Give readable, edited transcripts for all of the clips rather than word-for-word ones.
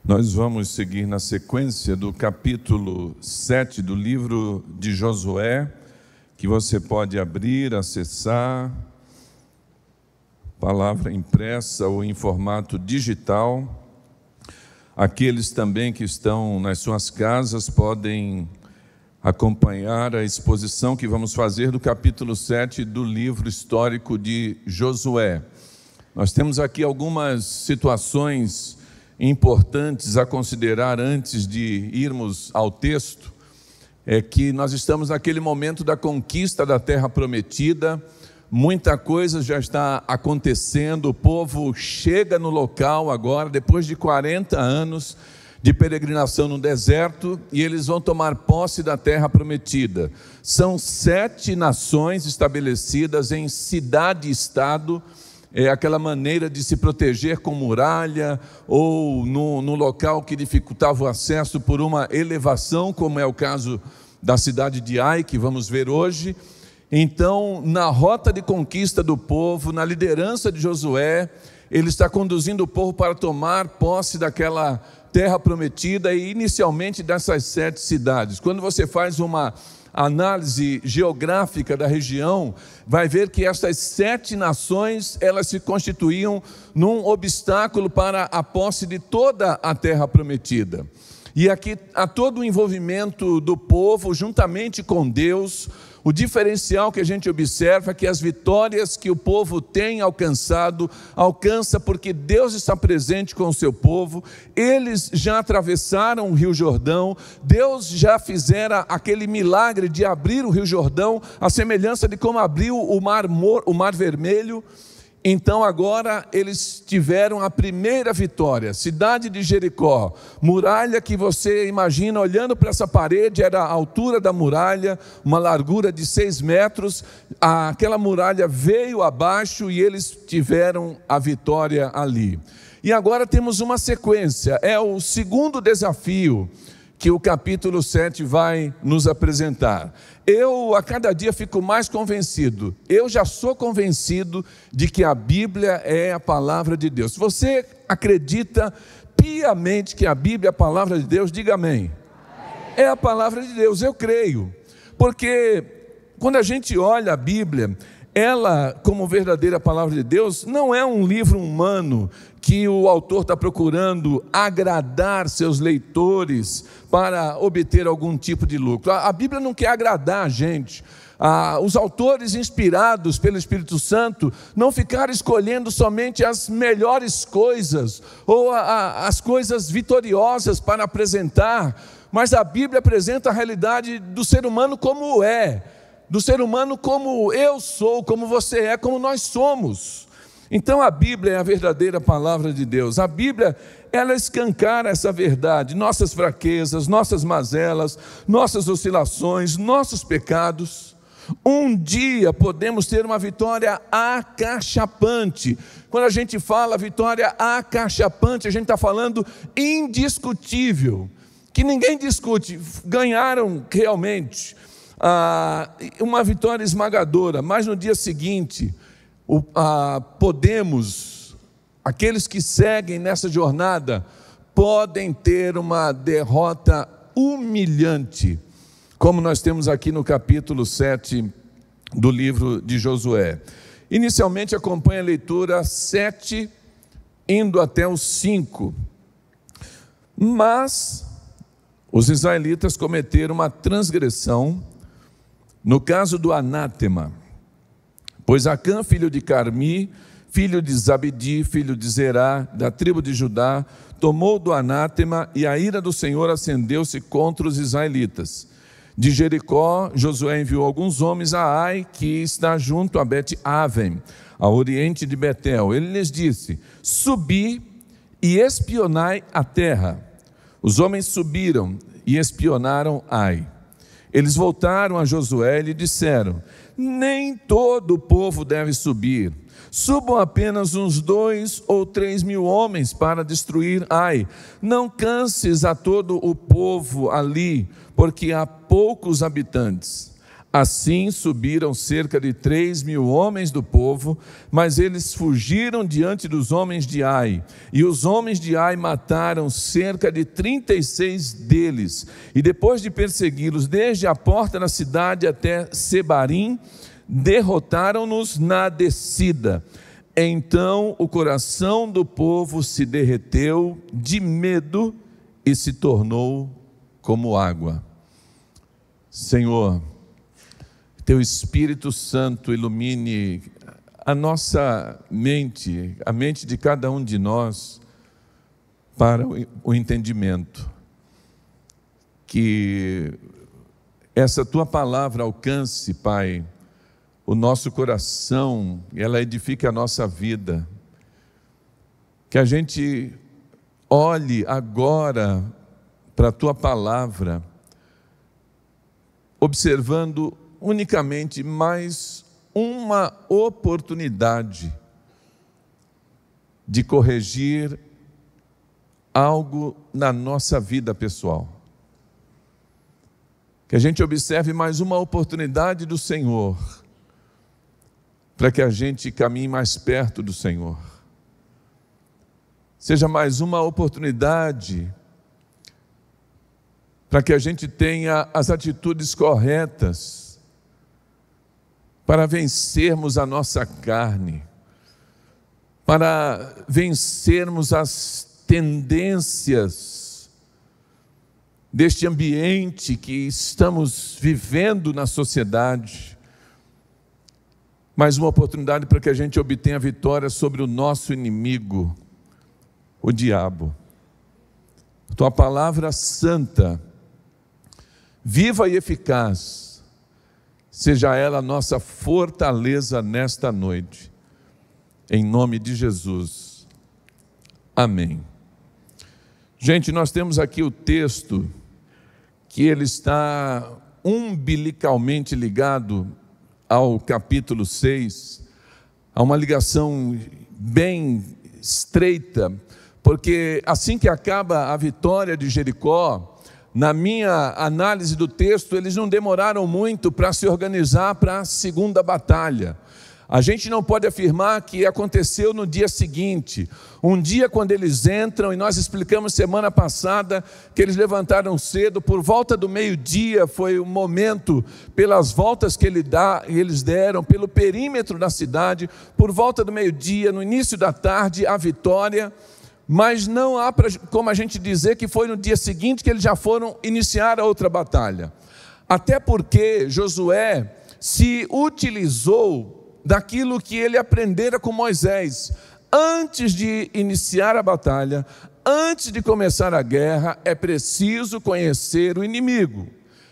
Nós vamos seguir na sequência do capítulo 7 do livro de Josué, que você pode abrir, acessar, palavra impressa ou em formato digital. Aqueles também que estão nas suas casas podem acompanhar a exposição que vamos fazer do capítulo 7 do livro histórico de Josué. Nós temos aqui algumas situações importantes a considerar antes de irmos ao texto. É que nós estamos naquele momento da conquista da terra prometida, muita coisa já está acontecendo, o povo chega no local agora, depois de 40 anos de peregrinação no deserto, e eles vão tomar posse da terra prometida. São 7 nações estabelecidas em cidade e estado, aquela maneira de se proteger com muralha, ou no local que dificultava o acesso por uma elevação, como é o caso da cidade de Ai, que vamos ver hoje. Então, na rota de conquista do povo, na liderança de Josué, ele está conduzindo o povo para tomar posse daquela terra prometida, e inicialmente dessas 7 cidades. Quando você faz uma análise geográfica da região, vai ver que essas 7 nações, elas se constituíam num obstáculo para a posse de toda a terra prometida. E aqui há todo o envolvimento do povo juntamente com Deus. O diferencial que a gente observa é que as vitórias que o povo tem alcançado, alcança porque Deus está presente com o seu povo. Eles já atravessaram o Rio Jordão, Deus já fizera aquele milagre de abrir o Rio Jordão, a semelhança de como abriu o Mar Vermelho. Então agora eles tiveram a primeira vitória, cidade de Jericó, muralha que você imagina, olhando para essa parede, era a altura da muralha, uma largura de 6 metros, aquela muralha veio abaixo e eles tiveram a vitória ali. E agora temos uma sequência, é o segundo desafio que o capítulo 7 vai nos apresentar. Eu a cada dia fico mais convencido, eu já sou convencido de que a Bíblia é a palavra de Deus. Se você acredita piamente que a Bíblia é a palavra de Deus, diga amém. É a palavra de Deus, eu creio, porque quando a gente olha a Bíblia, ela, como verdadeira palavra de Deus, não é um livro humano que o autor está procurando agradar seus leitores para obter algum tipo de lucro. A Bíblia não quer agradar a gente. Os autores inspirados pelo Espírito Santo não ficaram escolhendo somente as melhores coisas ou as coisas vitoriosas para apresentar, mas a Bíblia apresenta a realidade do ser humano como é, do ser humano como eu sou, como você é, como nós somos. Então a Bíblia é a verdadeira palavra de Deus. A Bíblia, ela escancara essa verdade, nossas fraquezas, nossas mazelas, nossas oscilações, nossos pecados. Um dia podemos ter uma vitória acachapante. Quando a gente fala vitória acachapante, a gente está falando indiscutível, que ninguém discute, ganharam realmente. Uma vitória esmagadora, mas no dia seguinte, aqueles que seguem nessa jornada, podem ter uma derrota humilhante, como nós temos aqui no capítulo 7 do livro de Josué. Inicialmente acompanha a leitura 7, indo até o 5. Mas os israelitas cometeram uma transgressão, no caso do anátema, pois Acã, filho de Carmi, filho de Zabdi, filho de Zerá, da tribo de Judá, tomou do anátema, e a ira do Senhor acendeu-se contra os israelitas. De Jericó, Josué enviou alguns homens a Ai, que está junto a Bet-Aven, ao oriente de Betel. Ele lhes disse: subi e espionai a terra. Os homens subiram e espionaram Ai. Eles voltaram a Josué e lhe disseram: nem todo o povo deve subir, subam apenas uns 2 ou 3 mil homens para destruir Ai. Não canses a todo o povo ali, porque há poucos habitantes. Assim subiram cerca de 3.000 homens do povo, mas eles fugiram diante dos homens de Ai. E os homens de Ai mataram cerca de 36 deles. E depois de persegui-los desde a porta da cidade até Sebarim, derrotaram-nos na descida. Então o coração do povo se derreteu de medo e se tornou como água. Senhor, Teu Espírito Santo ilumine a nossa mente, a mente de cada um de nós, para o entendimento. Que essa Tua palavra alcance, Pai, o nosso coração, ela edifique a nossa vida. Que a gente olhe agora para a Tua palavra, observando unicamente mais uma oportunidade de corrigir algo na nossa vida pessoal. Que a gente observe mais uma oportunidade do Senhor, para que a gente caminhe mais perto do Senhor. Seja mais uma oportunidade para que a gente tenha as atitudes corretas, para vencermos a nossa carne, para vencermos as tendências deste ambiente que estamos vivendo na sociedade. Mais uma oportunidade para que a gente obtenha vitória sobre o nosso inimigo, o diabo. Tua palavra santa, viva e eficaz, seja ela a nossa fortaleza nesta noite, em nome de Jesus, amém. Gente, nós temos aqui o texto, que ele está umbilicalmente ligado ao capítulo 6, há uma ligação bem estreita, porque assim que acaba a vitória de Jericó, na minha análise do texto, eles não demoraram muito para se organizar para a segunda batalha. A gente não pode afirmar que aconteceu no dia seguinte. Um dia quando eles entram, e nós explicamos semana passada que eles levantaram cedo, por volta do meio-dia foi o momento, pelas voltas que eles deram, pelo perímetro da cidade, por volta do meio-dia, no início da tarde, a vitória. Mas não há como a gente dizer que foi no dia seguinte que eles já foram iniciar a outra batalha. Até porque Josué se utilizou daquilo que ele aprendera com Moisés. Antes de iniciar a batalha, antes de começar a guerra, é preciso conhecer o inimigo.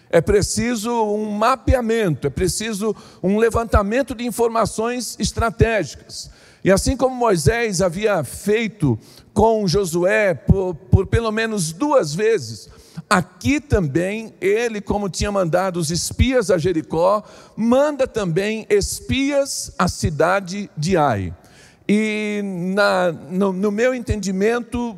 É preciso um mapeamento, é preciso um levantamento de informações estratégicas. E assim como Moisés havia feito com Josué por pelo menos 2 vezes, aqui também ele, como tinha mandado os espias a Jericó, manda também espias à cidade de Ai. E no meu entendimento,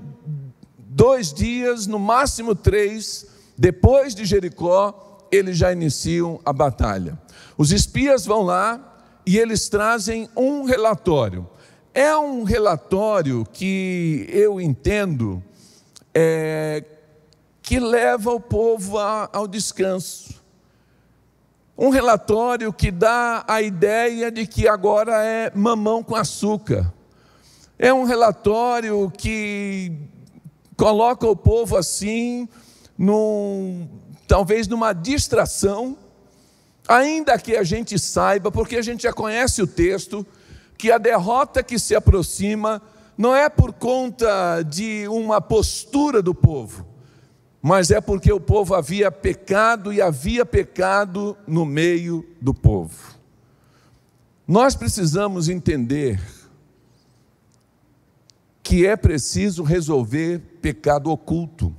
2 dias, no máximo 3, depois de Jericó, eles já iniciam a batalha. Os espias vão lá e eles trazem um relatório. É um relatório que eu entendo que leva o povo ao descanso. Um relatório que dá a ideia de que agora é mamão com açúcar. É um relatório que coloca o povo assim, talvez numa distração, ainda que a gente saiba, porque a gente já conhece o texto, que a derrota que se aproxima não é por conta de uma postura do povo, mas é porque o povo havia pecado e havia pecado no meio do povo. Nós precisamos entender que é preciso resolver pecado oculto.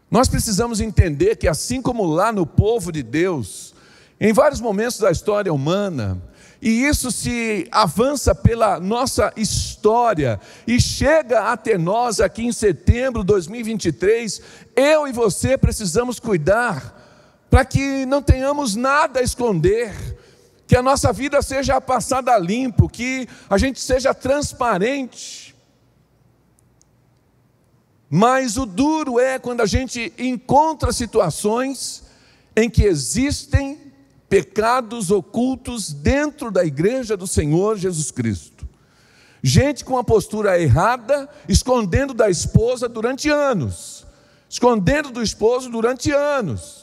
Nós precisamos entender que assim como lá no povo de Deus, em vários momentos da história humana, e isso se avança pela nossa história e chega até nós aqui em setembro de 2023, eu e você precisamos cuidar para que não tenhamos nada a esconder, que a nossa vida seja passada a limpo, que a gente seja transparente. Mas o duro é quando a gente encontra situações em que existem pecados ocultos dentro da igreja do Senhor Jesus Cristo. Gente com uma postura errada, escondendo da esposa durante anos, escondendo do esposo durante anos.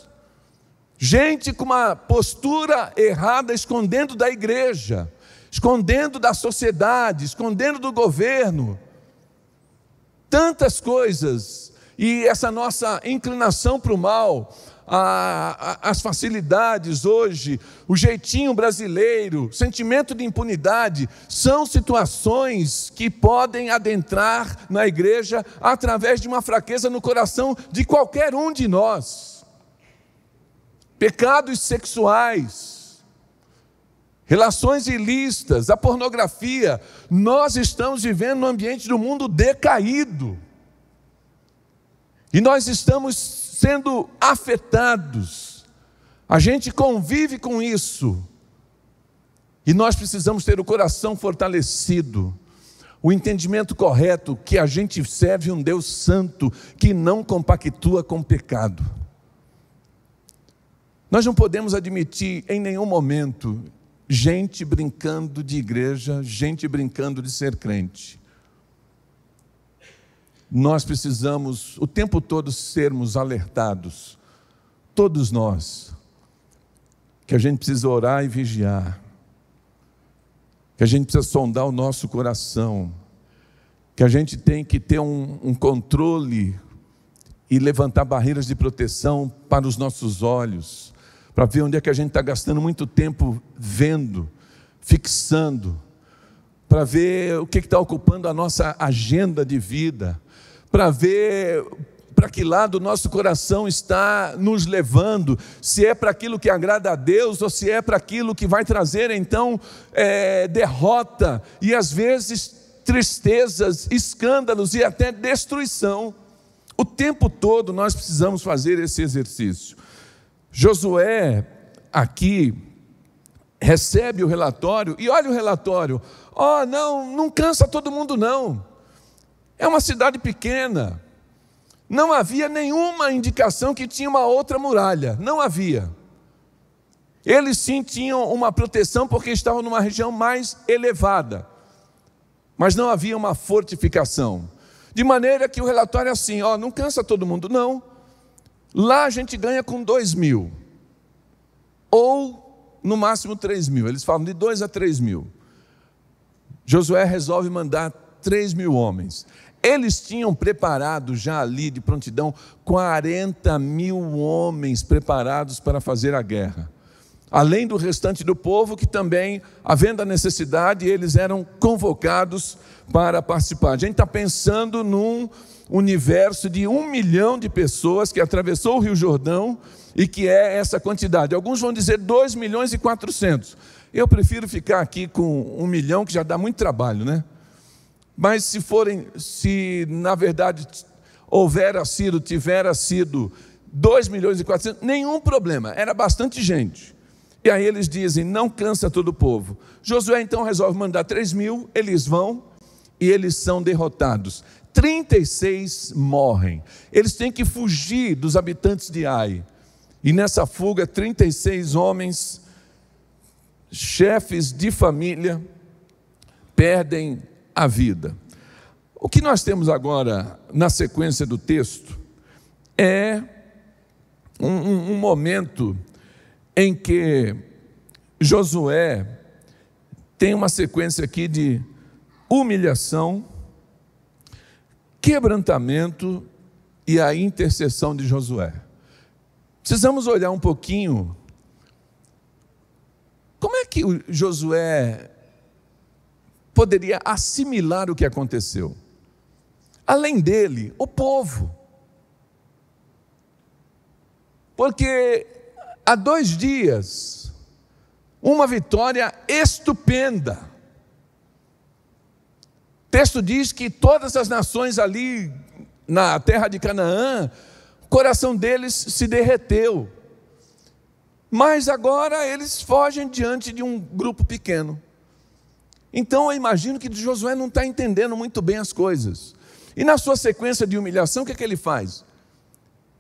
Gente com uma postura errada, escondendo da igreja, escondendo da sociedade, escondendo do governo. Tantas coisas, e essa nossa inclinação para o mal, as facilidades hoje, o jeitinho brasileiro, sentimento de impunidade, são situações que podem adentrar na igreja através de uma fraqueza no coração de qualquer um de nós. Pecados sexuais, relações ilícitas, a pornografia. Nós estamos vivendo num ambiente do mundo decaído, e nós estamos sendo afetados. A gente convive com isso, e nós precisamos ter o coração fortalecido, o entendimento correto que a gente serve um Deus santo que não compactua com o pecado. Nós não podemos admitir em nenhum momento gente brincando de igreja, gente brincando de ser crente. Nós precisamos o tempo todo sermos alertados, todos nós, que a gente precisa orar e vigiar, que a gente precisa sondar o nosso coração, que a gente tem que ter um controle e levantar barreiras de proteção para os nossos olhos, para ver onde é que a gente está gastando muito tempo vendo, fixando, para ver o que está ocupando a nossa agenda de vida, para ver para que lado o nosso coração está nos levando, se é para aquilo que agrada a Deus, ou se é para aquilo que vai trazer então derrota, e às vezes tristezas, escândalos e até destruição. O tempo todo nós precisamos fazer esse exercício. Josué aqui recebe o relatório, e olha o relatório, não cansa todo mundo não, é uma cidade pequena, não havia nenhuma indicação que tinha uma outra muralha, não havia. Eles sim tinham uma proteção porque estavam numa região mais elevada, mas não havia uma fortificação, de maneira que o relatório é assim, não cansa todo mundo não. Lá a gente ganha com 2.000, ou no máximo 3.000, eles falam de 2 a 3.000. Josué resolve mandar 3.000 homens. Eles tinham preparado já ali de prontidão 40.000 homens preparados para fazer a guerra, além do restante do povo que também, havendo a necessidade, eles eram convocados para participar. A gente está pensando num universo de 1 milhão de pessoas que atravessou o Rio Jordão, e que é essa quantidade. Alguns vão dizer 2.400.000. Eu prefiro ficar aqui com 1 milhão, que já dá muito trabalho, né? Mas se na verdade tivera sido 2.400.000, nenhum problema, era bastante gente. E aí eles dizem, não cansa todo o povo. Josué então resolve mandar 3.000, eles vão e eles são derrotados. 36 morrem, eles têm que fugir dos habitantes de Ai, e nessa fuga 36 homens, chefes de família, perdem a vida. O que nós temos agora na sequência do texto é um momento em que Josué tem uma sequência aqui de humilhação, quebrantamento e a intercessão de Josué. Precisamos olhar um pouquinho como é que o Josué poderia assimilar o que aconteceu. Além dele, o povo. Porque há 2 dias, uma vitória estupenda. O texto diz que todas as nações ali na terra de Canaã, o coração deles se derreteu. Mas agora eles fogem diante de um grupo pequeno. Então eu imagino que Josué não está entendendo muito bem as coisas. E na sua sequência de humilhação, o que é que ele faz?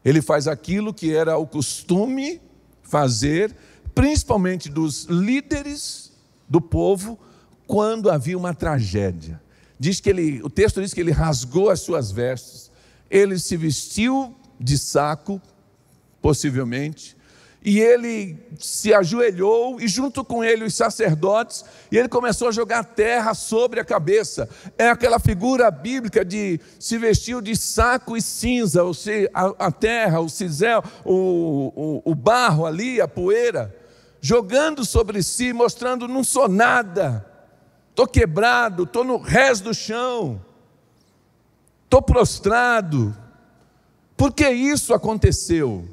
Ele faz aquilo que era o costume fazer, principalmente dos líderes do povo, quando havia uma tragédia. O texto diz que ele rasgou as suas vestes, ele se vestiu de saco, possivelmente, e ele se ajoelhou, e junto com ele os sacerdotes, e ele começou a jogar terra sobre a cabeça. É aquela figura bíblica de se vestiu de saco e cinza, ou seja, a terra, o cisel, o barro ali, a poeira, jogando sobre si, mostrando: não sou nada, estou quebrado, estou no rés do chão, estou prostrado. Por que isso aconteceu?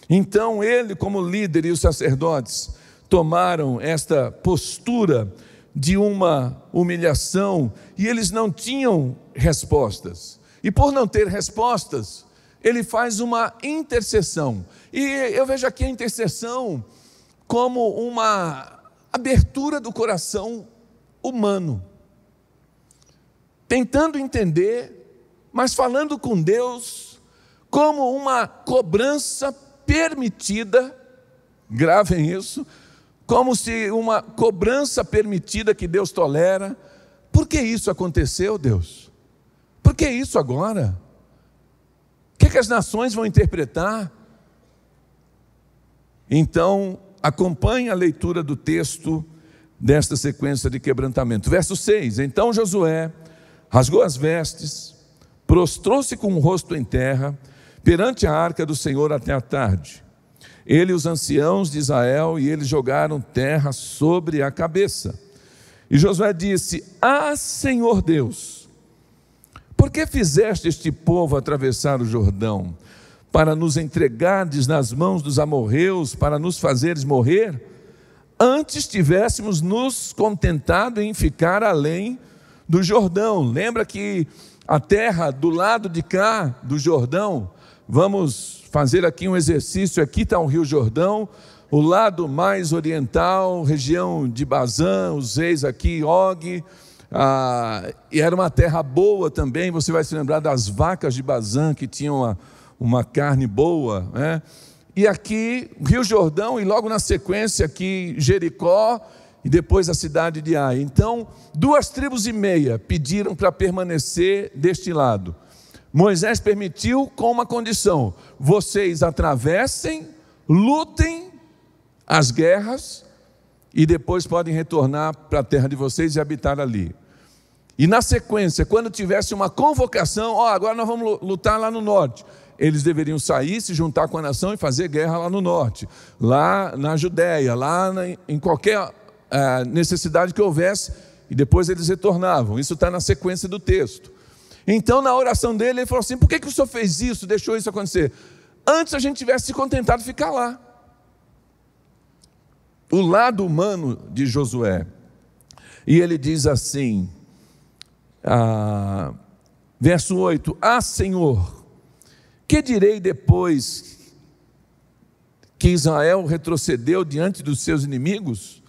Então ele, como líder, e os sacerdotes tomaram esta postura de uma humilhação, e eles não tinham respostas. E por não ter respostas, ele faz uma intercessão. E eu vejo aqui a intercessão como uma abertura do coração humano, tentando entender, mas falando com Deus como uma cobrança permitida. Gravem isso, como se uma cobrança permitida que Deus tolera. Por que isso aconteceu, Deus? Por que isso agora? O que as nações vão interpretar? Então, acompanhe a leitura do texto desta sequência de quebrantamento. Verso 6: Então Josué rasgou as vestes, prostrou-se com o rosto em terra, perante a arca do Senhor até a tarde. Ele e os anciãos de Israel, e eles jogaram terra sobre a cabeça. E Josué disse: Senhor Deus, por que fizeste este povo atravessar o Jordão, para nos entregardes nas mãos dos amorreus, para nos fazeres morrer? Antes tivéssemos nos contentado em ficar além do Jordão. Lembra que a terra do lado de cá do Jordão, vamos fazer aqui um exercício. Aqui está o Rio Jordão, o lado mais oriental, região de Bazã, os reis aqui, Og, e era uma terra boa também. Você vai se lembrar das vacas de Bazã, que tinham uma carne boa, né? E aqui, Rio Jordão, e logo na sequência aqui, Jericó, e depois a cidade de Ai. Então, 2,5 tribos pediram para permanecer deste lado. Moisés permitiu com uma condição: vocês atravessem, lutem as guerras, e depois podem retornar para a terra de vocês e habitar ali. E na sequência, quando tivesse uma convocação, agora nós vamos lutar lá no norte, eles deveriam sair, se juntar com a nação e fazer guerra lá no norte, lá na Judéia, em qualquer necessidade que houvesse, e depois eles retornavam. Isso está na sequência do texto. Então, na oração dele, ele falou assim: por que o senhor fez isso, deixou isso acontecer? Antes a gente tivesse se contentado de ficar lá. O lado humano de Josué. E ele diz assim, verso 8: Senhor, que direi depois que Israel retrocedeu diante dos seus inimigos?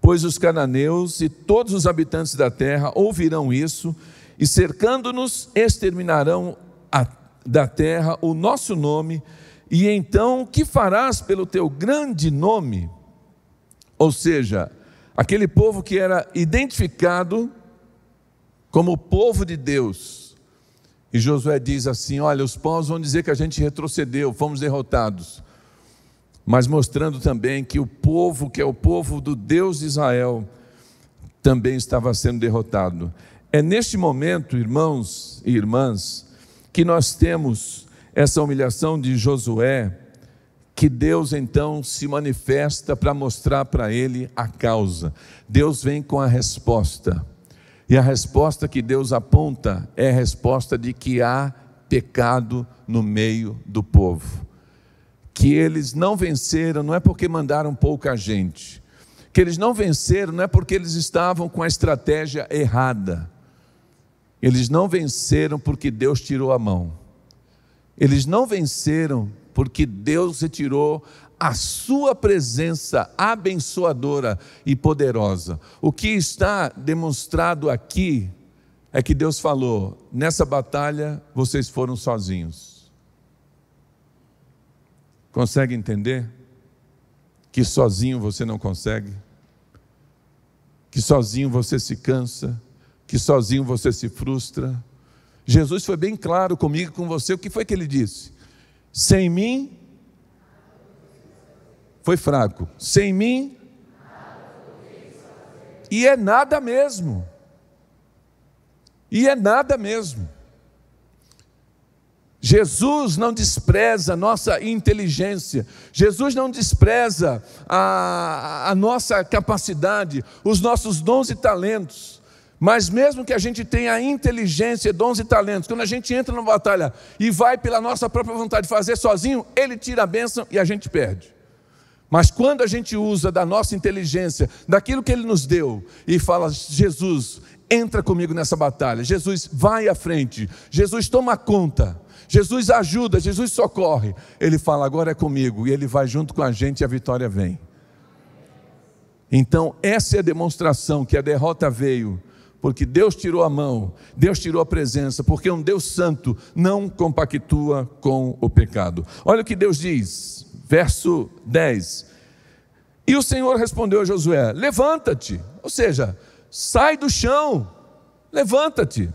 Pois os cananeus e todos os habitantes da terra ouvirão isso, e cercando-nos exterminarão da terra o nosso nome. E então, que farás pelo teu grande nome? Ou seja, aquele povo que era identificado como o povo de Deus. E Josué diz assim: olha, os povos vão dizer que a gente retrocedeu, fomos derrotados, mas mostrando também que o povo, que é o povo do Deus de Israel, também estava sendo derrotado. É neste momento, irmãos e irmãs, que nós temos essa humilhação de Josué, que Deus então se manifesta para mostrar para ele a causa. Deus vem com a resposta, e a resposta que Deus aponta é a resposta de que há pecado no meio do povo, que eles não venceram, não é porque mandaram pouca gente, que eles não venceram não é porque eles estavam com a estratégia errada, eles não venceram porque Deus tirou a mão, eles não venceram porque Deus retirou a sua presença abençoadora e poderosa. O que está demonstrado aqui é que Deus falou: nessa batalha vocês foram sozinhos. Consegue entender que sozinho você não consegue? Que sozinho você se cansa? Que sozinho você se frustra? Jesus foi bem claro comigo e com você. O que foi que ele disse? Sem mim, foi fraco. Sem mim, e é nada mesmo. E é nada mesmo. Jesus não despreza a nossa inteligência, Jesus não despreza a nossa capacidade, os nossos dons e talentos. Mas mesmo que a gente tenha inteligência, dons e talentos, quando a gente entra numa batalha e vai pela nossa própria vontade fazer sozinho, Ele tira a bênção e a gente perde. Mas quando a gente usa da nossa inteligência, daquilo que Ele nos deu, e fala: Jesus, entra comigo nessa batalha, Jesus, vai à frente, Jesus, toma conta, Jesus, ajuda, Jesus, socorre. Ele fala: agora é comigo, e Ele vai junto com a gente e a vitória vem. Então essa é a demonstração que a derrota veio porque Deus tirou a mão, Deus tirou a presença, porque um Deus santo não compactua com o pecado. Olha o que Deus diz, verso 10. E o Senhor respondeu a Josué: levanta-te, ou seja, sai do chão, levanta-te.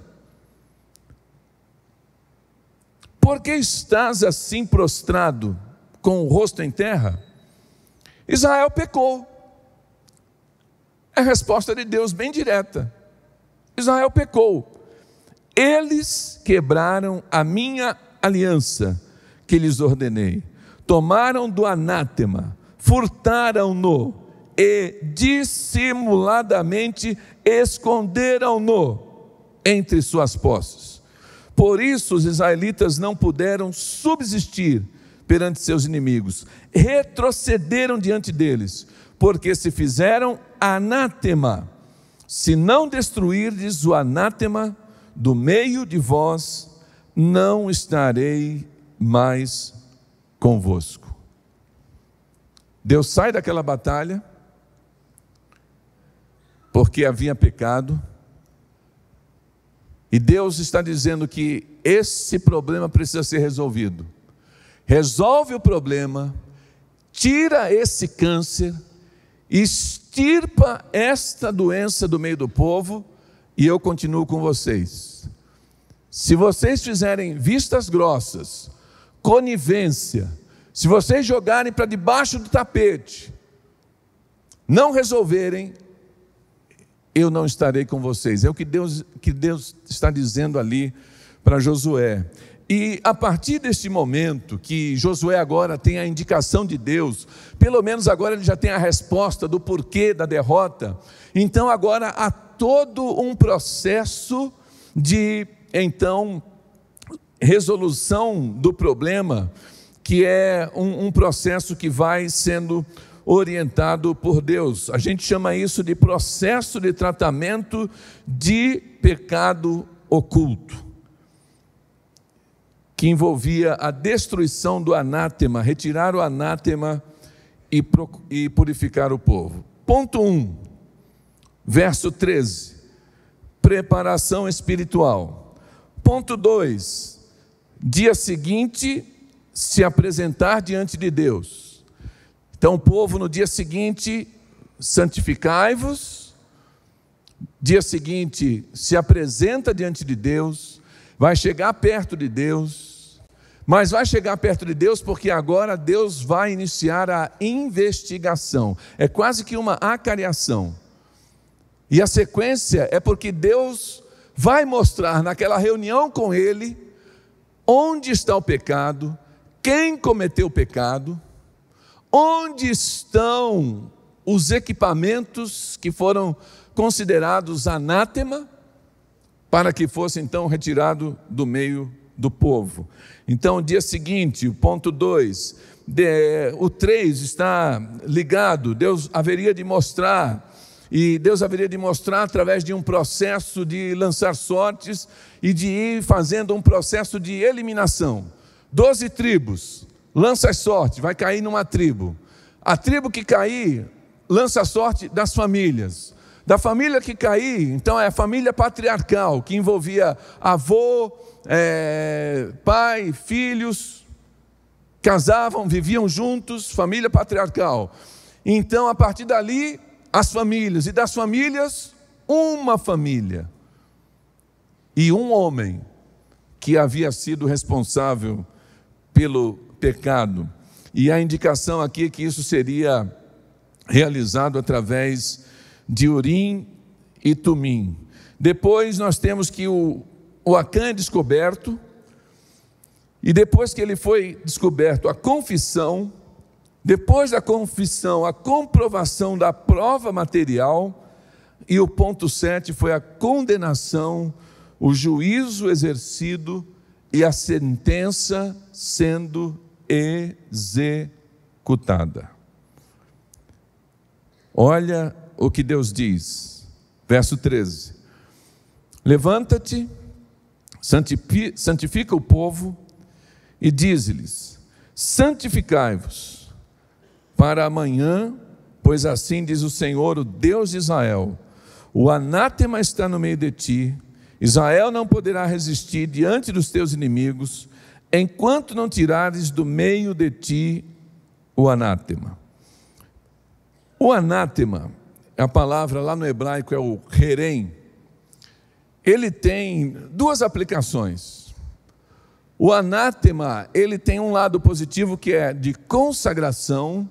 Por que estás assim prostrado, com o rosto em terra? Israel pecou. É a resposta de Deus bem direta. Israel pecou. Eles quebraram a minha aliança que lhes ordenei. Tomaram do anátema, furtaram-no e dissimuladamente esconderam-no entre suas posses. Por isso os israelitas não puderam subsistir perante seus inimigos, retrocederam diante deles, porque se fizeram anátema. Se não destruirdes o anátema do meio de vós, não estarei mais convosco. Deus sai daquela batalha, porque havia pecado, e Deus está dizendo que esse problema precisa ser resolvido. Resolve o problema, tira esse câncer, extirpa esta doença do meio do povo, e eu continuo com vocês. Se vocês fizerem vistas grossas, conivência, se vocês jogarem para debaixo do tapete, não resolverem, eu não estarei com vocês. É o que Deus está dizendo ali para Josué. E a partir deste momento que Josué agora tem a indicação de Deus, pelo menos agora ele já tem a resposta do porquê da derrota, então agora há todo um processo de, então, resolução do problema, que é um processo que vai sendo orientado por Deus. A gente chama isso de processo de tratamento de pecado oculto, que envolvia a destruição do anátema, retirar o anátema e purificar o povo. Ponto 1, verso 13, preparação espiritual. Ponto 2, dia seguinte, se apresentar diante de Deus. Então o povo no dia seguinte, santificai-vos, dia seguinte se apresenta diante de Deus, vai chegar perto de Deus, mas vai chegar perto de Deus porque agora Deus vai iniciar a investigação. É quase que uma acariação. E a sequência é porque Deus vai mostrar naquela reunião com ele onde está o pecado, quem cometeu o pecado, onde estão os equipamentos que foram considerados anátema, para que fosse então retirado do meio do povo. Então, dia seguinte, o ponto 2, o 3 está ligado, Deus haveria de mostrar, e Deus haveria de mostrar através de um processo de lançar sortes e de ir fazendo um processo de eliminação. 12 tribos, lança a sorte, vai cair numa tribo. A tribo que cair, lança a sorte das famílias. Da família que cair, então é a família patriarcal, que envolvia avô, pai, filhos, casavam, viviam juntos, família patriarcal. Então, a partir dali, as famílias, e das famílias, uma família. E um homem que havia sido responsável pelo pecado. E a indicação aqui é que isso seria realizado através de Urim e Tumim. Depois nós temos que o Acã é descoberto, e depois que ele foi descoberto, a confissão, depois da confissão, a comprovação da prova material, e o ponto 7 foi a condenação, o juízo exercido e a sentença sendo executada. Olha o que Deus diz, verso 13: levanta-te, santifica o povo e dize-lhes: santificai-vos para amanhã, pois assim diz o Senhor, o Deus de Israel: o anátema está no meio de ti, Israel não poderá resistir diante dos teus inimigos, enquanto não tirares do meio de ti o anátema. O anátema, a palavra lá no hebraico é o herem. Ele tem duas aplicações. O anátema, ele tem um lado positivo que é de consagração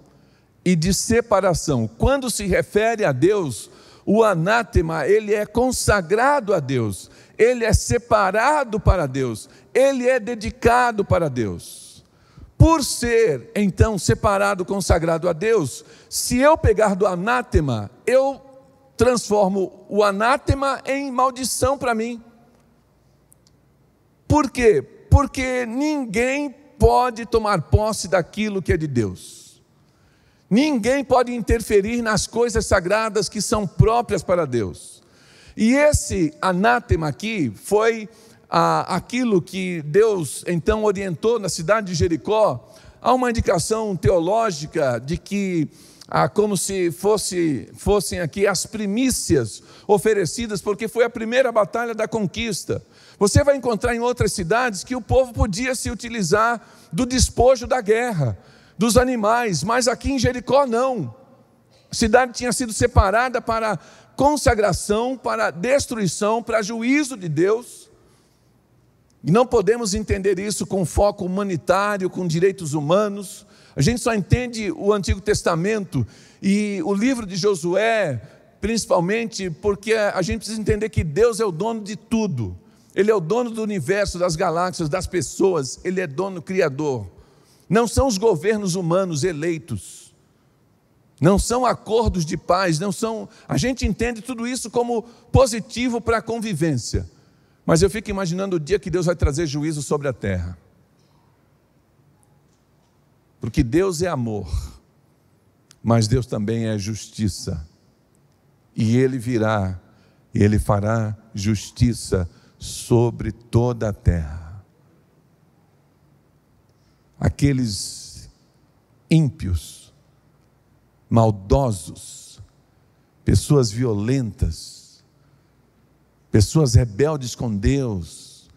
e de separação. Quando se refere a Deus, o anátema, ele é consagrado a Deus, ele é separado para Deus, ele é dedicado para Deus. Por ser, então, separado, consagrado a Deus, se eu pegar do anátema, eu transformo o anátema em maldição para mim. Por quê? Porque ninguém pode tomar posse daquilo que é de Deus. Ninguém pode interferir nas coisas sagradas que são próprias para Deus. E esse anátema aqui foi aquilo que Deus então orientou na cidade de Jericó. Há uma indicação teológica de que como se fossem aqui as primícias oferecidas, porque foi a primeira batalha da conquista. Você vai encontrar em outras cidades que o povo podia se utilizar do despojo da guerra, dos animais, mas aqui em Jericó não. A cidade tinha sido separada para consagração, para destruição, para juízo de Deus. E não podemos entender isso com foco humanitário, com direitos humanos. A gente só entende o Antigo Testamento e o livro de Josué, principalmente porque a gente precisa entender que Deus é o dono de tudo. Ele é o dono do universo, das galáxias, das pessoas. Ele é dono, criador. Não são os governos humanos eleitos. Não são acordos de paz. Não são. A gente entende tudo isso como positivo para a convivência. Mas eu fico imaginando o dia que Deus vai trazer juízo sobre a terra. Porque Deus é amor, mas Deus também é justiça. E Ele virá, e Ele fará justiça sobre toda a terra. Aqueles ímpios, maldosos, pessoas violentas, pessoas rebeldes com Deus,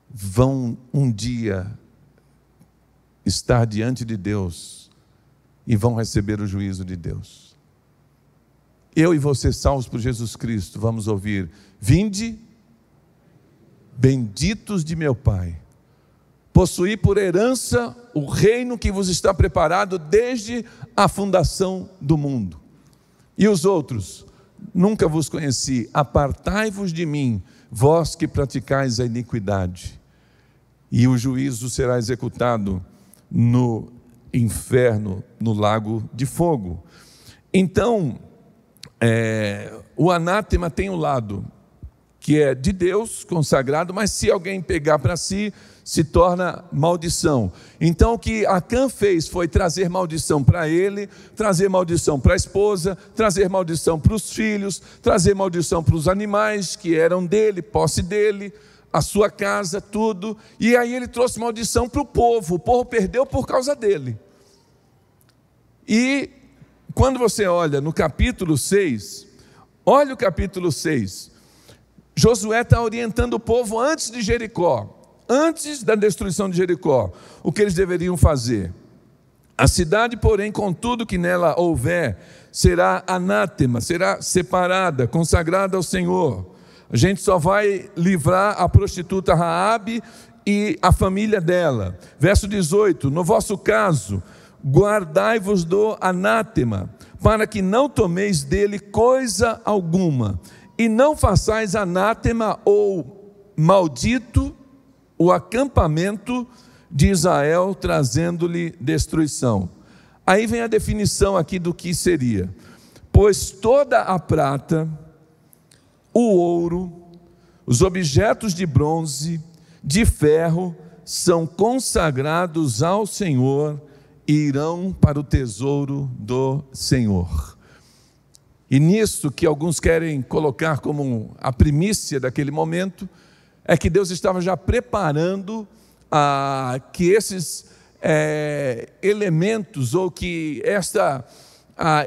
vão um dia estar diante de Deus e vão receber o juízo de Deus. Eu e você, salvos por Jesus Cristo, vamos ouvir: vinde, benditos de meu Pai, possuí por herança o reino que vos está preparado desde a fundação do mundo. E os outros: nunca vos conheci, apartai-vos de mim, vós que praticais a iniquidade. E o juízo será executado no inferno, no lago de fogo. Então, o anátema tem um lado que é de Deus, consagrado, mas se alguém pegar para si, se torna maldição. Então o que Acã fez foi trazer maldição para ele, trazer maldição para a esposa, trazer maldição para os filhos, trazer maldição para os animais que eram dele, posse dele, a sua casa, tudo, e aí ele trouxe maldição para o povo perdeu por causa dele. E quando você olha no capítulo 6, olha o capítulo 6, Josué está orientando o povo antes de Jericó, antes da destruição de Jericó, o que eles deveriam fazer. A cidade, porém, com tudo que nela houver, será anátema, será separada, consagrada ao Senhor. A gente só vai livrar a prostituta Raabe e a família dela. Verso 18: no vosso caso, guardai-vos do anátema, para que não tomeis dele coisa alguma, e não façais anátema ou maldito o acampamento de Israel, trazendo-lhe destruição. Aí vem a definição aqui do que seria: pois toda a prata, o ouro, os objetos de bronze, de ferro, são consagrados ao Senhor e irão para o tesouro do Senhor. E nisso que alguns querem colocar como a primícia daquele momento, é que Deus estava já preparando que esses elementos, ou que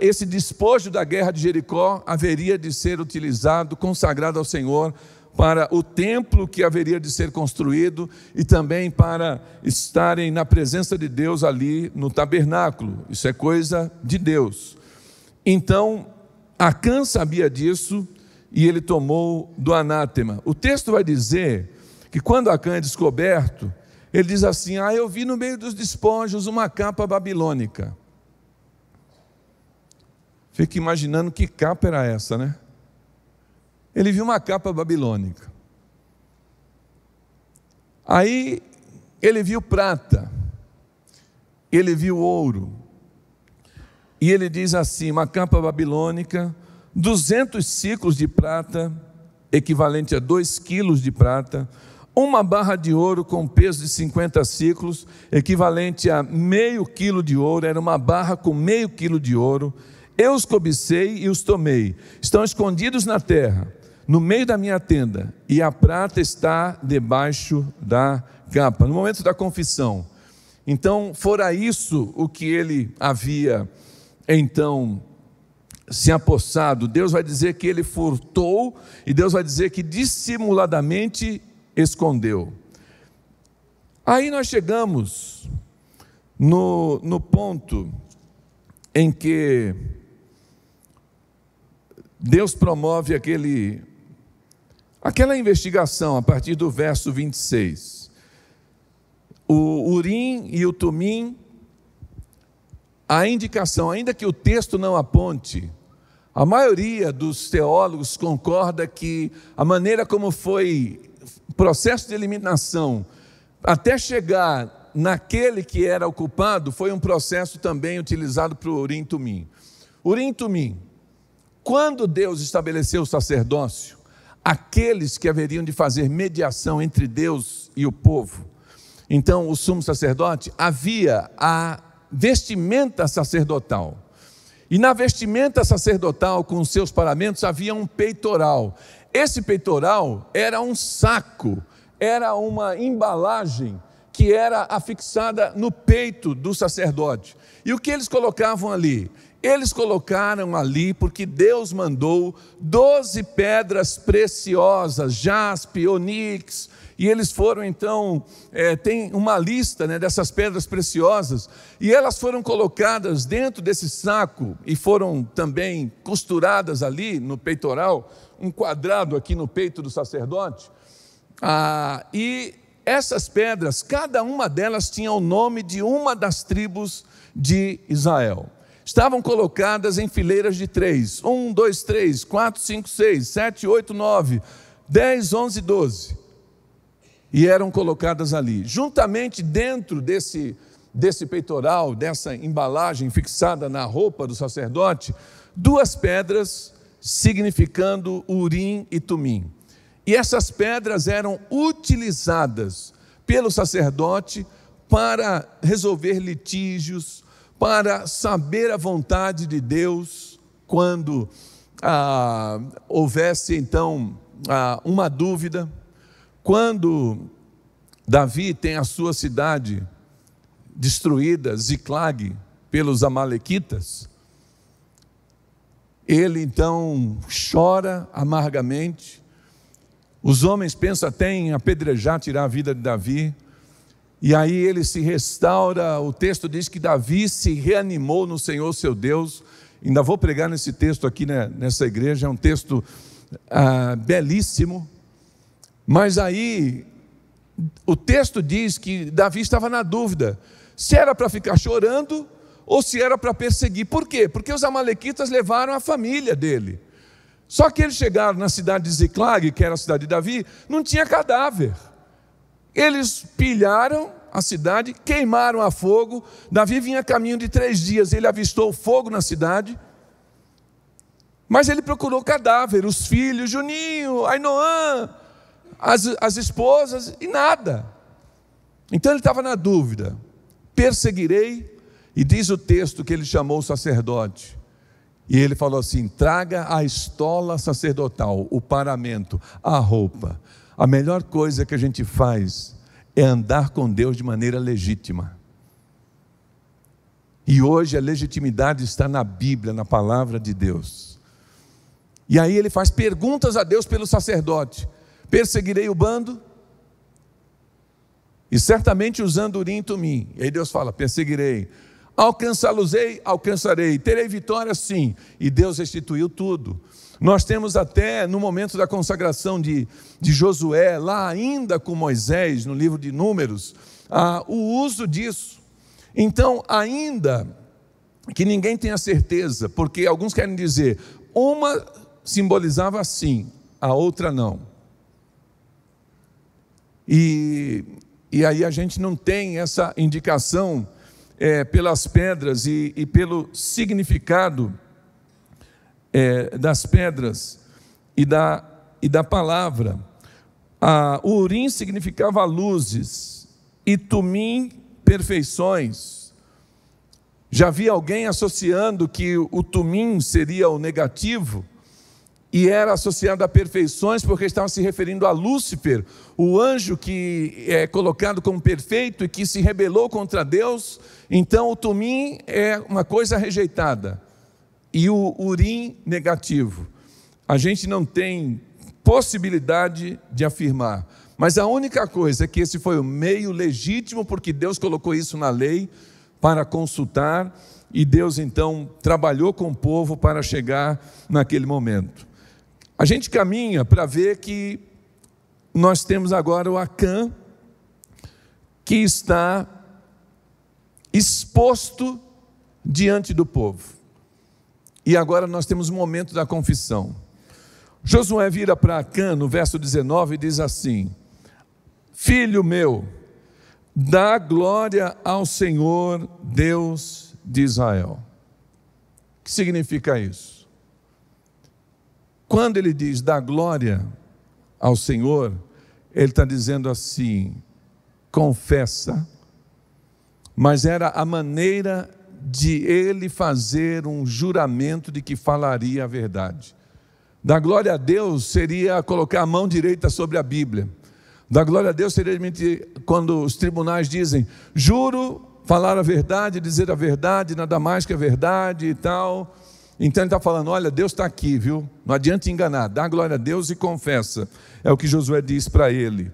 esse despojo da guerra de Jericó haveria de ser utilizado, consagrado ao Senhor, para o templo que haveria de ser construído e também para estarem na presença de Deus ali no tabernáculo. Isso é coisa de Deus. Então, Acã sabia disso e ele tomou do anátema. O texto vai dizer que quando Acã é descoberto, ele diz assim: eu vi no meio dos despojos uma capa babilônica. Fica imaginando que capa era essa, né? Ele viu uma capa babilônica. Aí ele viu prata, ele viu ouro, e ele diz assim: uma capa babilônica, 200 ciclos de prata, equivalente a 2 quilos de prata, uma barra de ouro com peso de 50 ciclos, equivalente a meio quilo de ouro, era uma barra com meio quilo de ouro. Eu os cobicei e os tomei, estão escondidos na terra, no meio da minha tenda, e a prata está debaixo da capa. No momento da confissão. Então, fora isso o que ele havia então se apossado, Deus vai dizer que ele furtou, e Deus vai dizer que dissimuladamente escondeu. Aí nós chegamos no ponto em que Deus promove aquela investigação a partir do verso 26. O Urim e o Tumim, a indicação, ainda que o texto não aponte, a maioria dos teólogos concorda que a maneira como foi o processo de eliminação até chegar naquele que era o culpado foi um processo também utilizado para o Urim e Tumim. Urim e Tumim, quando Deus estabeleceu o sacerdócio, aqueles que haveriam de fazer mediação entre Deus e o povo, então o sumo sacerdote, havia a vestimenta sacerdotal, e na vestimenta sacerdotal com os seus paramentos havia um peitoral. Esse peitoral era um saco, era uma embalagem que era afixada no peito do sacerdote. E o que eles colocavam ali? Eles colocaram ali porque Deus mandou 12 pedras preciosas, jaspe, onix, e eles foram então, tem uma lista, né, dessas pedras preciosas, e elas foram colocadas dentro desse saco, e foram também costuradas ali no peitoral, um quadrado aqui no peito do sacerdote, e essas pedras, cada uma delas tinha o nome de uma das tribos de Israel. Estavam colocadas em fileiras de 3, 1, 2, 3, 4, 5, 6, 7, 8, 9, 10, 11, 12, e eram colocadas ali, juntamente dentro desse peitoral, dessa embalagem fixada na roupa do sacerdote, 2 pedras significando Urim e Tumim. E essas pedras eram utilizadas pelo sacerdote para resolver litígios, para saber a vontade de Deus, quando houvesse então uma dúvida, quando Davi tem a sua cidade destruída, Ziclag, pelos amalequitas, ele então chora amargamente. Os homens pensam até em apedrejar, tirar a vida de Davi. E aí ele se restaura. O texto diz que Davi se reanimou no Senhor seu Deus. Ainda vou pregar nesse texto aqui, né, nessa igreja. É um texto belíssimo. Mas aí o texto diz que Davi estava na dúvida se era para ficar chorando ou se era para perseguir. Por quê? Porque os amalequitas levaram a família dele. Só que eles chegaram na cidade de Ziclag, que era a cidade de Davi, não tinha cadáver. Eles pilharam a cidade, queimaram a fogo. Davi vinha a caminho de 3 dias, ele avistou o fogo na cidade, mas ele procurou cadáver, os filhos, Juninho, Ainoã, as esposas, e nada. Então ele estava na dúvida: perseguirei? E diz o texto que ele chamou o sacerdote, e ele falou assim: traga a estola sacerdotal, o paramento, a roupa. A melhor coisa que a gente faz é andar com Deus de maneira legítima. E hoje a legitimidade está na Bíblia, na palavra de Deus. E aí ele faz perguntas a Deus pelo sacerdote: perseguirei o bando? E certamente usando Urim e Tumim. E aí Deus fala: perseguirei. Alcançá-los-ei? Alcançarei. Terei vitória? Sim. E Deus restituiu tudo. Nós temos até no momento da consagração de Josué, lá ainda com Moisés, no livro de Números, o uso disso. Então, ainda que ninguém tenha certeza, porque alguns querem dizer, uma simbolizava assim, a outra não. E aí a gente não tem essa indicação pelas pedras e pelo significado das pedras e da palavra. O Urim significava luzes e Tumim perfeições. Já vi alguém associando que o Tumim seria o negativo e era associado a perfeições porque estava se referindo a Lúcifer, o anjo que é colocado como perfeito e que se rebelou contra Deus. Então o Tumim é uma coisa rejeitada e o Urim negativo. A gente não tem possibilidade de afirmar, mas a única coisa é que esse foi o meio legítimo, porque Deus colocou isso na lei para consultar, e Deus então trabalhou com o povo para chegar naquele momento. A gente caminha para ver que nós temos agora o Acã, que está exposto diante do povo. E agora nós temos o momento da confissão. Josué vira para Acã no verso 19 e diz assim: filho meu, dá glória ao Senhor Deus de Israel. O que significa isso? Quando ele diz dá glória ao Senhor, ele está dizendo assim: confessa. Mas era a maneira de ele fazer um juramento de que falaria a verdade. Dar glória a Deus seria colocar a mão direita sobre a Bíblia. Dar glória a Deus seria quando os tribunais dizem: juro falar a verdade, dizer a verdade, nada mais que a verdade e tal. Então ele está falando: olha, Deus está aqui, viu? Não adianta enganar, dá glória a Deus e confessa. É o que Josué diz para ele.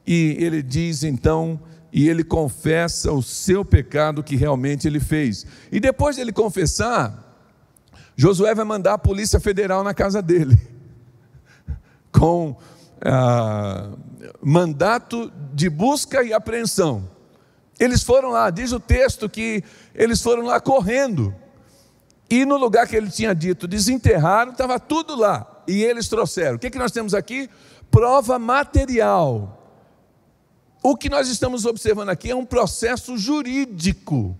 E ele diz então, e ele confessa o seu pecado que realmente ele fez. E depois de ele confessar, Josué vai mandar a Polícia Federal na casa dele, com mandato de busca e apreensão. Eles foram lá, diz o texto que eles foram lá correndo, e no lugar que ele tinha dito desenterraram, estava tudo lá, e eles trouxeram. O que nós temos aqui? Prova material. O que nós estamos observando aqui é um processo jurídico,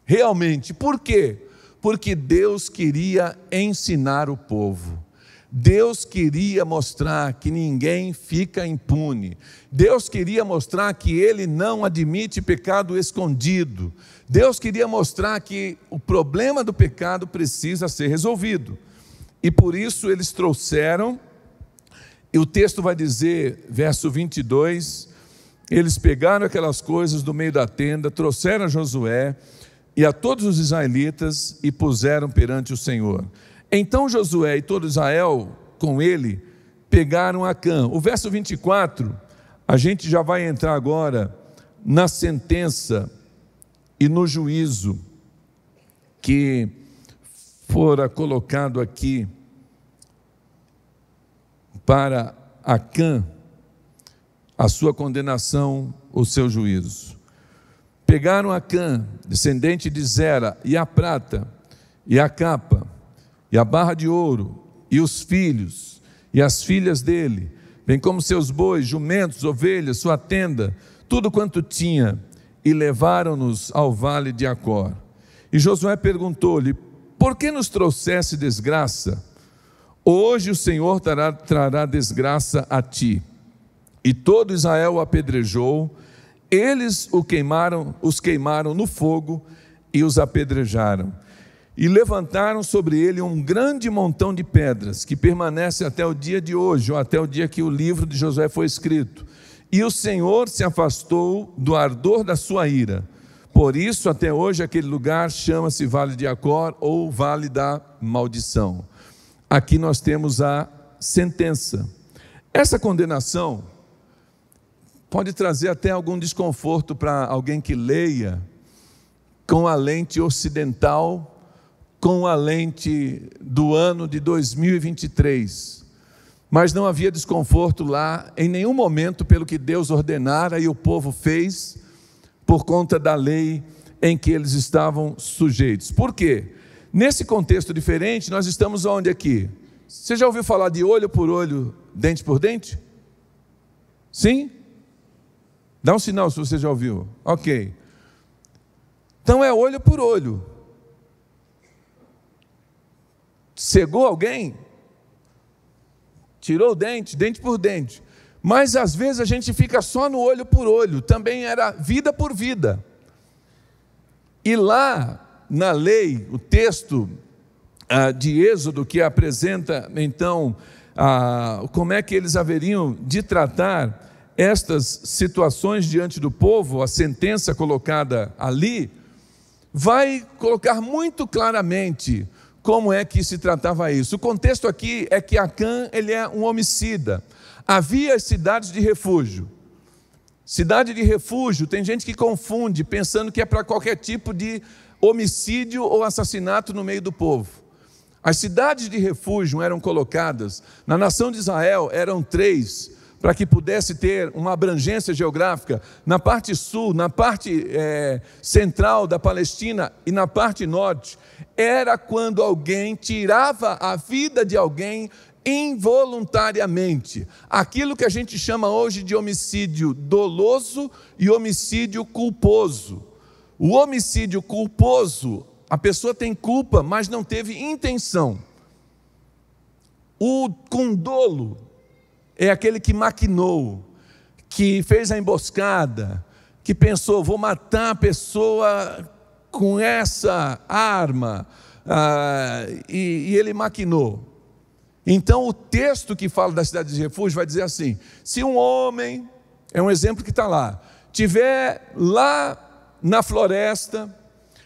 realmente. Por quê? Porque Deus queria ensinar o povo. Deus queria mostrar que ninguém fica impune. Deus queria mostrar que Ele não admite pecado escondido. Deus queria mostrar que o problema do pecado precisa ser resolvido. E por isso eles trouxeram, E o texto vai dizer, verso 22, eles pegaram aquelas coisas do meio da tenda, trouxeram a Josué e a todos os israelitas e puseram perante o Senhor. Então Josué e todo Israel com ele pegaram Acã. O verso 24, a gente já vai entrar agora na sentença e no juízo que fora colocado aqui para Acã, a sua condenação, o seu juízo. Pegaram Acã, descendente de Zera, e a prata, e a capa, e a barra de ouro, e os filhos, e as filhas dele, bem como seus bois, jumentos, ovelhas, sua tenda, tudo quanto tinha, e levaram-nos ao vale de Acor. E Josué perguntou-lhe: por que nos trouxesse desgraça? Hoje o Senhor trará desgraça a ti. E todo Israel o apedrejou, eles os queimaram no fogo e os apedrejaram. E levantaram sobre ele um grande montão de pedras, que permanece até o dia de hoje, ou até o dia que o livro de Josué foi escrito. E o Senhor se afastou do ardor da sua ira. Por isso, até hoje, aquele lugar chama-se Vale de Acor, ou Vale da Maldição. Aqui nós temos a sentença. Essa condenação pode trazer até algum desconforto para alguém que leia com a lente ocidental, com a lente do ano de 2023. Mas não havia desconforto lá em nenhum momento pelo que Deus ordenara e o povo fez por conta da lei em que eles estavam sujeitos. Por quê? Nesse contexto diferente, nós estamos onde aqui? Você já ouviu falar de olho por olho, dente por dente? Sim? Dá um sinal se você já ouviu. Ok. Então é olho por olho. Cegou alguém? Tirou o dente, dente por dente. Mas às vezes a gente fica só no olho por olho. Também era vida por vida. E lá na lei, o texto de Êxodo que apresenta então como é que eles haveriam de tratar estas situações diante do povo, a sentença colocada ali, vai colocar muito claramente como é que se tratava isso. O contexto aqui é que Acã, ele é um homicida. Havia cidades de refúgio. Cidade de refúgio, tem gente que confunde, pensando que é para qualquer tipo de homicídio ou assassinato no meio do povo. As cidades de refúgio eram colocadas, na nação de Israel eram 3, para que pudesse ter uma abrangência geográfica, na parte sul, na parte central da Palestina e na parte norte. Era quando alguém tirava a vida de alguém involuntariamente. Aquilo que a gente chama hoje de homicídio doloso e homicídio culposo. O homicídio culposo, a pessoa tem culpa, mas não teve intenção. O com dolo é aquele que maquinou, que fez a emboscada, que pensou, vou matar a pessoa com essa arma, e ele maquinou. Então o texto que fala da cidade de refúgio vai dizer assim: se um homem, é um exemplo que está lá, estiver lá na floresta,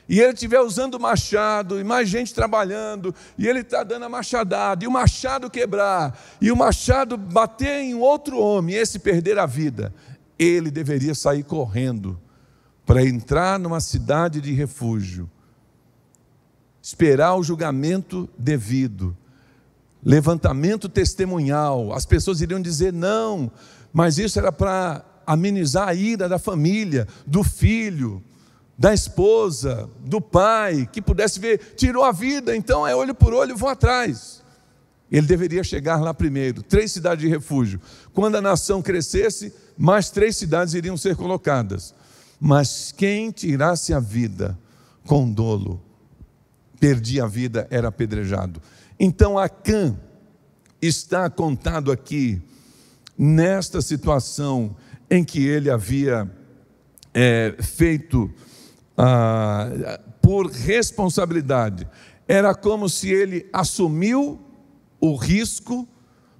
e ele estiver usando o machado, e mais gente trabalhando, e ele está dando a machadada, e o machado quebrar, e o machado bater em outro homem, e esse perder a vida, ele deveria sair correndo, para entrar numa cidade de refúgio, esperar o julgamento devido, levantamento testemunhal. As pessoas iriam dizer não, mas isso era para amenizar a ira da família, do filho, da esposa, do pai, que pudesse ver, tirou a vida, então é olho por olho, vou atrás. Ele deveria chegar lá primeiro. 3 cidades de refúgio. Quando a nação crescesse, mais 3 cidades iriam ser colocadas. Mas quem tirasse a vida com dolo, perdia a vida, era apedrejado. Então Acã está contado aqui, nesta situação em que ele havia feito por responsabilidade. Era como se ele assumiu o risco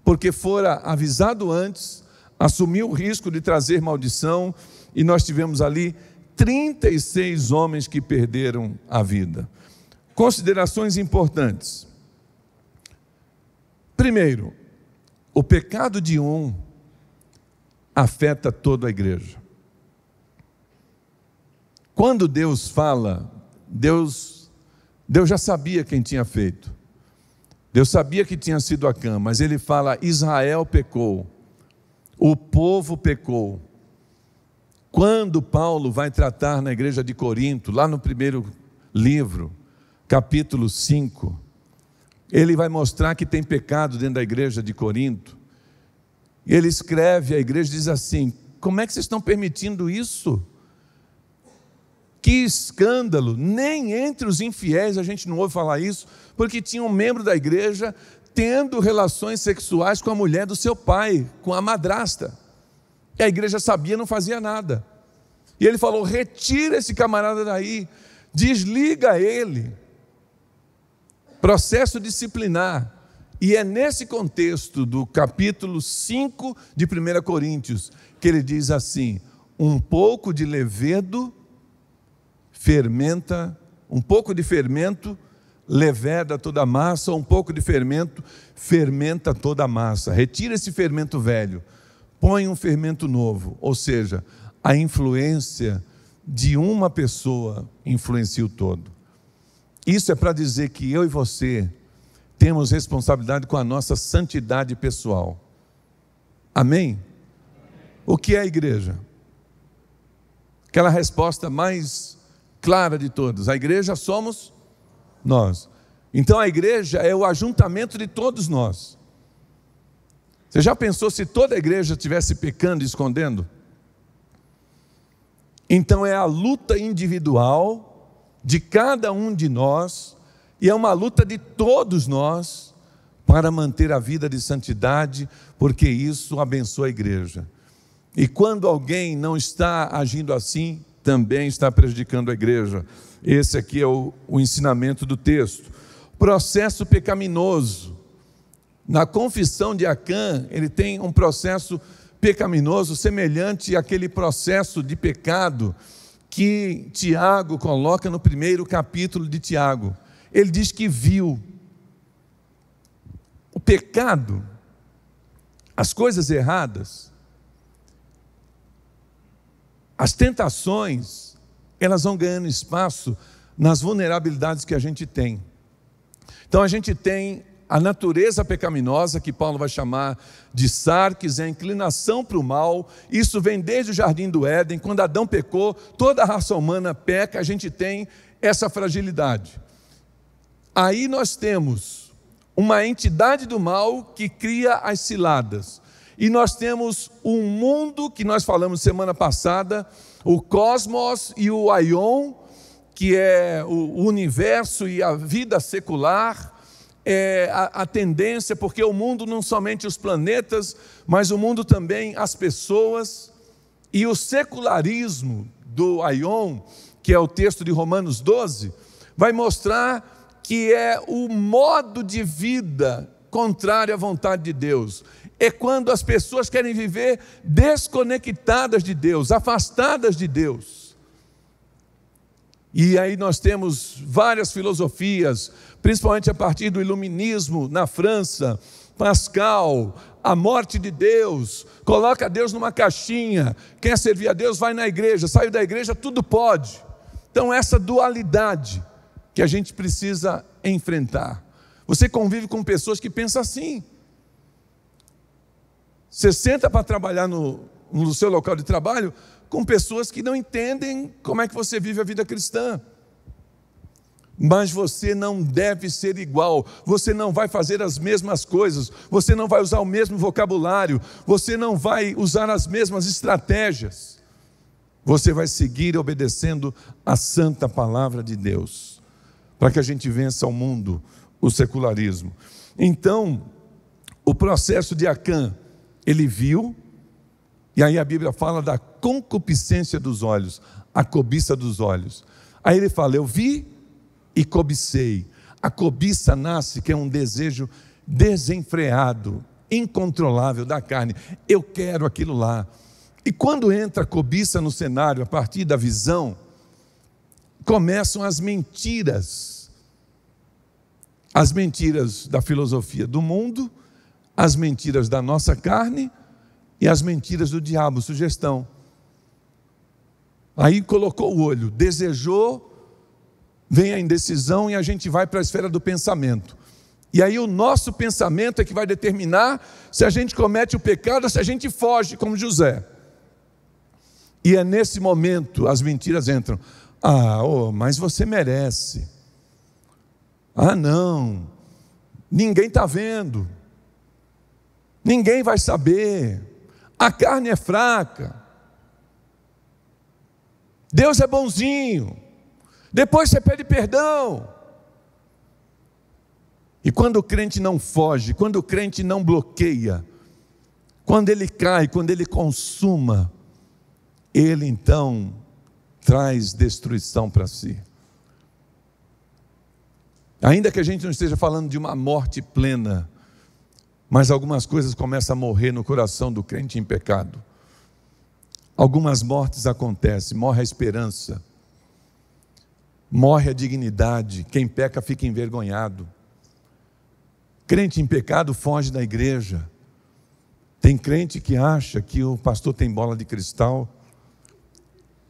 porque fora avisado antes, assumiu o risco de trazer maldição, e nós tivemos ali 36 homens que perderam a vida. Considerações importantes. Primeiro, o pecado de um afeta toda a igreja. Quando Deus fala, Deus já sabia quem tinha feito. Deus sabia que tinha sido Acã, mas ele fala: Israel pecou, o povo pecou. Quando Paulo vai tratar na igreja de Corinto, lá no primeiro livro, capítulo 5, ele vai mostrar que tem pecado dentro da igreja de Corinto. Ele escreve à igreja e diz assim: como é que vocês estão permitindo isso? Que escândalo! Nem entre os infiéis a gente não ouve falar isso, porque tinha um membro da igreja tendo relações sexuais com a mulher do seu pai, com a madrasta. E a igreja sabia, não fazia nada. E ele falou: retira esse camarada daí, desliga ele. Processo disciplinar. E é nesse contexto do capítulo 5 de 1 Coríntios que ele diz assim: um pouco de levedo fermenta, um pouco de fermento leveda toda a massa, ou um pouco de fermento fermenta toda a massa. Retira esse fermento velho, põe um fermento novo. Ou seja, a influência de uma pessoa influencia o todo. Isso é para dizer que eu e você temos responsabilidade com a nossa santidade pessoal. Amém? O que é a igreja? Aquela resposta mais clara de todas: a igreja somos nós. Então a igreja é o ajuntamento de todos nós. Você já pensou se toda a igreja estivesse pecando e escondendo? Então é a luta individual de cada um de nós, e é uma luta de todos nós para manter a vida de santidade, porque isso abençoa a igreja. E quando alguém não está agindo assim, também está prejudicando a igreja. Esse aqui é o ensinamento do texto. Processo pecaminoso. Na confissão de Acã, ele tem um processo pecaminoso semelhante àquele processo de pecado que Tiago coloca no primeiro capítulo de Tiago. Ele diz que viu. O pecado, as coisas erradas, as tentações, elas vão ganhando espaço nas vulnerabilidades que a gente tem. Então a gente tem a natureza pecaminosa, que Paulo vai chamar de sarques, é a inclinação para o mal. Isso vem desde o jardim do Éden. Quando Adão pecou, toda a raça humana peca, a gente tem essa fragilidade. Aí nós temos uma entidade do mal que cria as ciladas. E nós temos um mundo que nós falamos semana passada, o cosmos e o aion, que é o universo e a vida secular. É a tendência, porque o mundo não somente os planetas, mas o mundo também as pessoas. E o secularismo do aion, que é o texto de Romanos 12, vai mostrar que é o modo de vida contrário à vontade de Deus. É quando as pessoas querem viver desconectadas de Deus, afastadas de Deus. E aí nós temos várias filosofias, principalmente a partir do iluminismo na França. Pascal, a morte de Deus, coloca Deus numa caixinha. Quer servir a Deus, vai na igreja, sai da igreja, tudo pode. Então essa dualidade que a gente precisa enfrentar. Você convive com pessoas que pensam assim. Você senta para trabalhar no seu local de trabalho com pessoas que não entendem como é que você vive a vida cristã. Mas você não deve ser igual, você não vai fazer as mesmas coisas, você não vai usar o mesmo vocabulário, você não vai usar as mesmas estratégias. Você vai seguir obedecendo a santa palavra de Deus, para que a gente vença o mundo, o secularismo. Então, o processo de Acã, ele viu, e aí a Bíblia fala da concupiscência dos olhos, a cobiça dos olhos. Aí ele fala: eu vi e cobicei. A cobiça nasce, que é um desejo desenfreado, incontrolável da carne. Eu quero aquilo lá. E quando entra a cobiça no cenário, a partir da visão, começam as mentiras. As mentiras da filosofia do mundo, as mentiras da nossa carne e as mentiras do diabo, sugestão. Aí colocou o olho, desejou, vem a indecisão e a gente vai para a esfera do pensamento. E aí o nosso pensamento é que vai determinar se a gente comete o pecado ou se a gente foge, como José. E é nesse momento as mentiras entram. Mas você merece. Não, ninguém está vendo. Ninguém vai saber. A carne é fraca. Deus é bonzinho. Depois você pede perdão. E quando o crente não foge, quando o crente não bloqueia, quando ele cai, quando ele consuma, ele então traz destruição para si. Ainda que a gente não esteja falando de uma morte plena, mas algumas coisas começam a morrer no coração do crente em pecado. Algumas mortes acontecem, morre a esperança, morre a dignidade, quem peca fica envergonhado. Crente em pecado foge da igreja. Tem crente que acha que o pastor tem bola de cristal